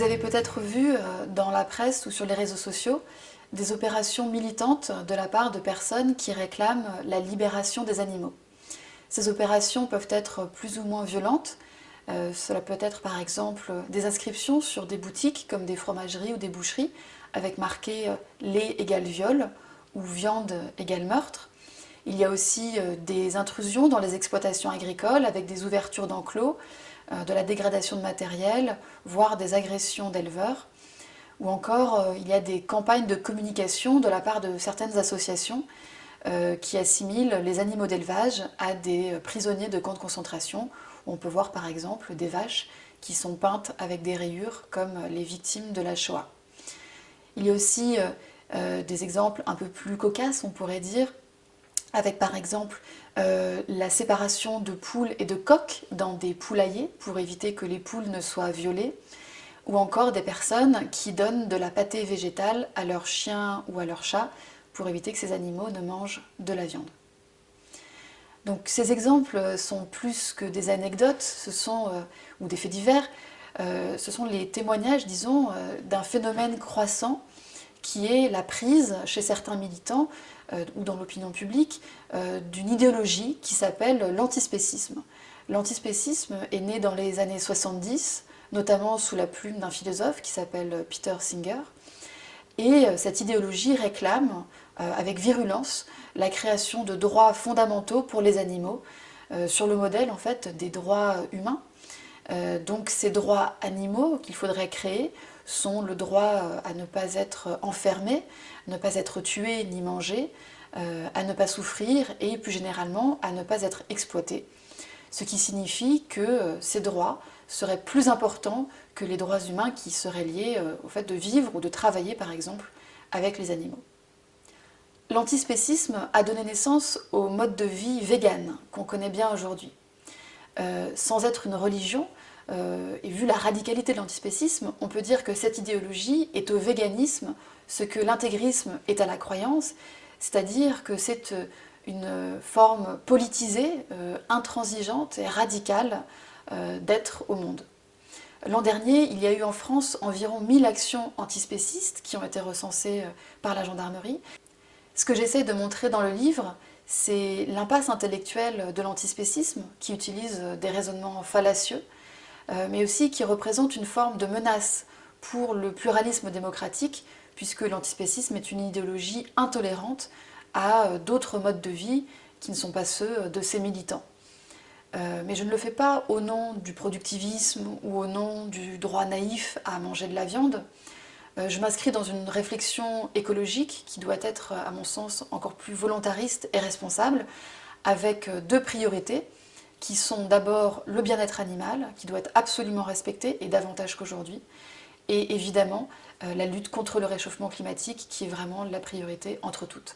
Vous avez peut-être vu dans la presse ou sur les réseaux sociaux des opérations militantes de la part de personnes qui réclament la libération des animaux. Ces opérations peuvent être plus ou moins violentes. Cela peut être par exemple des inscriptions sur des boutiques comme des fromageries ou des boucheries avec marqué lait égale viol ou viande égale meurtre. Il y a aussi des intrusions dans les exploitations agricoles avec des ouvertures d'enclos, de la dégradation de matériel, voire des agressions d'éleveurs. Ou encore, il y a des campagnes de communication de la part de certaines associations qui assimilent les animaux d'élevage à des prisonniers de camps de concentration. On peut voir par exemple des vaches qui sont peintes avec des rayures comme les victimes de la Shoah. Il y a aussi des exemples un peu plus cocasses, on pourrait dire, avec par exemple la séparation de poules et de coqs dans des poulaillers pour éviter que les poules ne soient violées, ou encore des personnes qui donnent de la pâtée végétale à leurs chiens ou à leurs chats pour éviter que ces animaux ne mangent de la viande. Donc ces exemples sont plus que des anecdotes, ou des faits divers, ce sont les témoignages, disons, d'un phénomène croissant qui est la prise chez certains militants ou dans l'opinion publique d'une idéologie qui s'appelle l'antispécisme. L'antispécisme est né dans les années 70, notamment sous la plume d'un philosophe qui s'appelle Peter Singer. Et cette idéologie réclame, avec virulence, la création de droits fondamentaux pour les animaux, sur le modèle en fait des droits humains. Donc ces droits animaux qu'il faudrait créer sont le droit à ne pas être enfermé, ne pas être tué ni mangé, à ne pas souffrir et plus généralement à ne pas être exploité. Ce qui signifie que ces droits seraient plus importants que les droits humains qui seraient liés au fait de vivre ou de travailler par exemple avec les animaux. L'antispécisme a donné naissance au mode de vie vegan qu'on connaît bien aujourd'hui. Sans être une religion, et vu la radicalité de l'antispécisme, on peut dire que cette idéologie est au véganisme ce que l'intégrisme est à la croyance, c'est-à-dire que c'est une forme politisée, intransigeante et radicale d'être au monde. L'an dernier, il y a eu en France environ 1000 actions antispécistes qui ont été recensées par la gendarmerie. Ce que j'essaie de montrer dans le livre, c'est l'impasse intellectuelle de l'antispécisme, qui utilise des raisonnements fallacieux, mais aussi qui représente une forme de menace pour le pluralisme démocratique, puisque l'antispécisme est une idéologie intolérante à d'autres modes de vie qui ne sont pas ceux de ses militants. Mais je ne le fais pas au nom du productivisme ou au nom du droit naïf à manger de la viande. Je m'inscris dans une réflexion écologique qui doit être, à mon sens, encore plus volontariste et responsable, avec deux priorités, qui sont d'abord le bien-être animal, qui doit être absolument respecté, et davantage qu'aujourd'hui, et évidemment la lutte contre le réchauffement climatique, qui est vraiment la priorité entre toutes.